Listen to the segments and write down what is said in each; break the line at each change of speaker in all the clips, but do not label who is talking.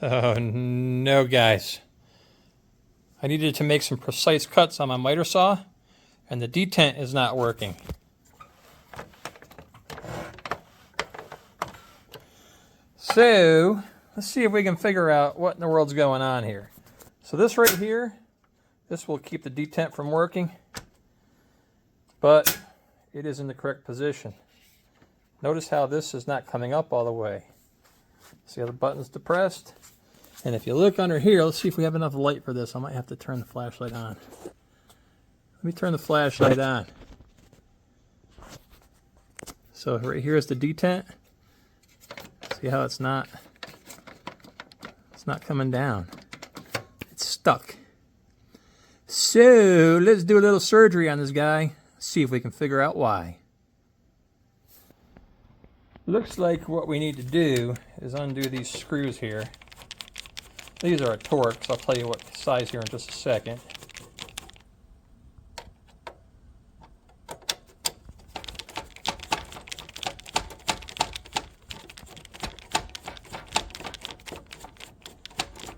Oh no, guys. I needed to make some precise cuts on my miter saw, and the detent is not working. So, let's see if we can figure out what in the world's going on here. So this right here, this will keep the detent from working, but it is in the correct position. Notice how this is not coming up all the way. See how the button's depressed? And if you look under here, let's see if we have enough light for this. I might have to turn the flashlight on. Let me turn the flashlight on. So right here is the detent. See how it's not coming down. It's stuck. So let's do a little surgery on this guy. See if we can figure out why. Looks like what we need to do is undo these screws here. These are a Torx. I'll tell you what size here in just a second.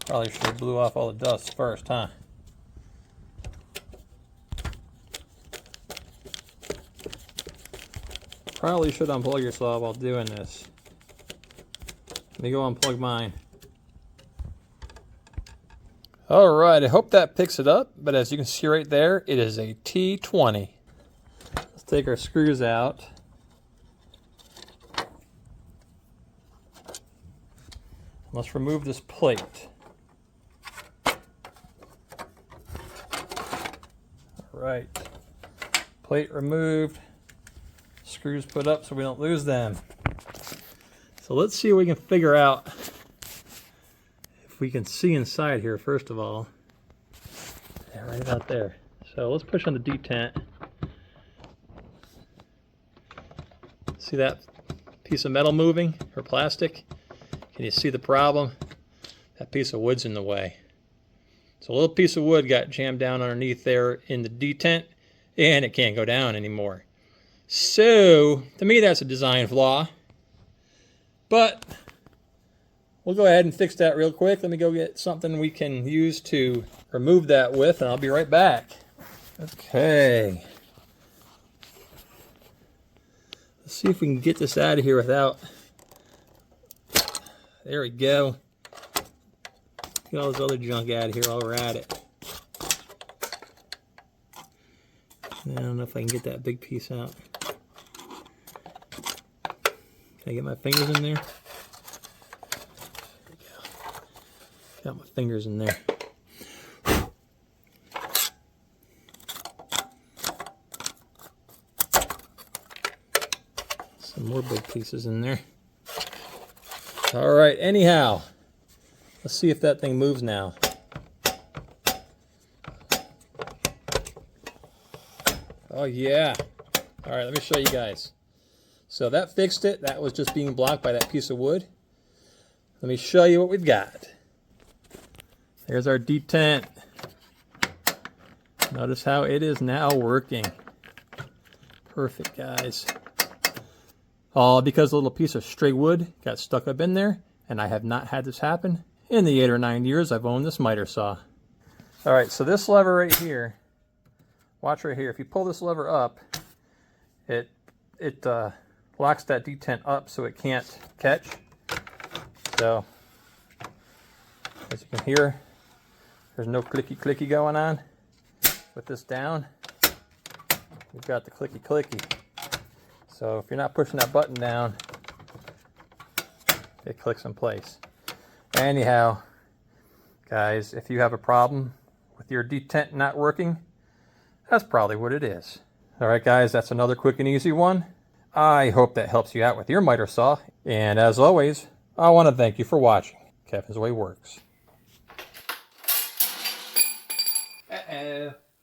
Probably should have blew off all the dust first, huh? Probably should unplug your saw while doing this. Let me go unplug mine. Alright, I hope that picks it up, but as you can see right there, it is a T20. Let's take our screws out. Let's remove this plate. Alright, plate removed. Screws put up so we don't lose them. So let's see if we can figure out if we can see inside here first of all. Yeah, right about there. So let's push on the detent. See that piece of metal moving or plastic? Can you see the problem? That piece of wood's in the way. So a little piece of wood got jammed down underneath there in the detent and it can't go down anymore. So, to me that's a design flaw, but we'll go ahead and fix that real quick. Let me go get something we can use to remove that with, and I'll be right back. Okay. Let's see if we can get this out of here without... There we go. Get all this other junk out of here while we're at it. I don't know if I can get that big piece out. Can I get my fingers in there? There we go. Got my fingers in there. Some more big pieces in there. Alright, anyhow. Let's see if that thing moves now. Oh yeah. Alright, let me show you guys. So that fixed it. That was just being blocked by that piece of wood. Let me show you what we've got. There's our detent. Notice how it is now working. Perfect, guys. All because a little piece of stray wood got stuck up in there, and I have not had this happen in the 8 or 9 years I've owned this miter saw. Alright, so this lever right here, watch right here. If you pull this lever up, it locks that detent up so it can't catch. So, as you can hear, there's no clicky-clicky going on. With this down, we've got the clicky-clicky. So if you're not pushing that button down, it clicks in place. Anyhow, guys, if you have a problem with your detent not working, that's probably what it is. Alright guys, that's another quick and easy one. I hope that helps you out with your miter saw. And as always, I want to thank you for watching. Kevin's Way Works. Uh-oh.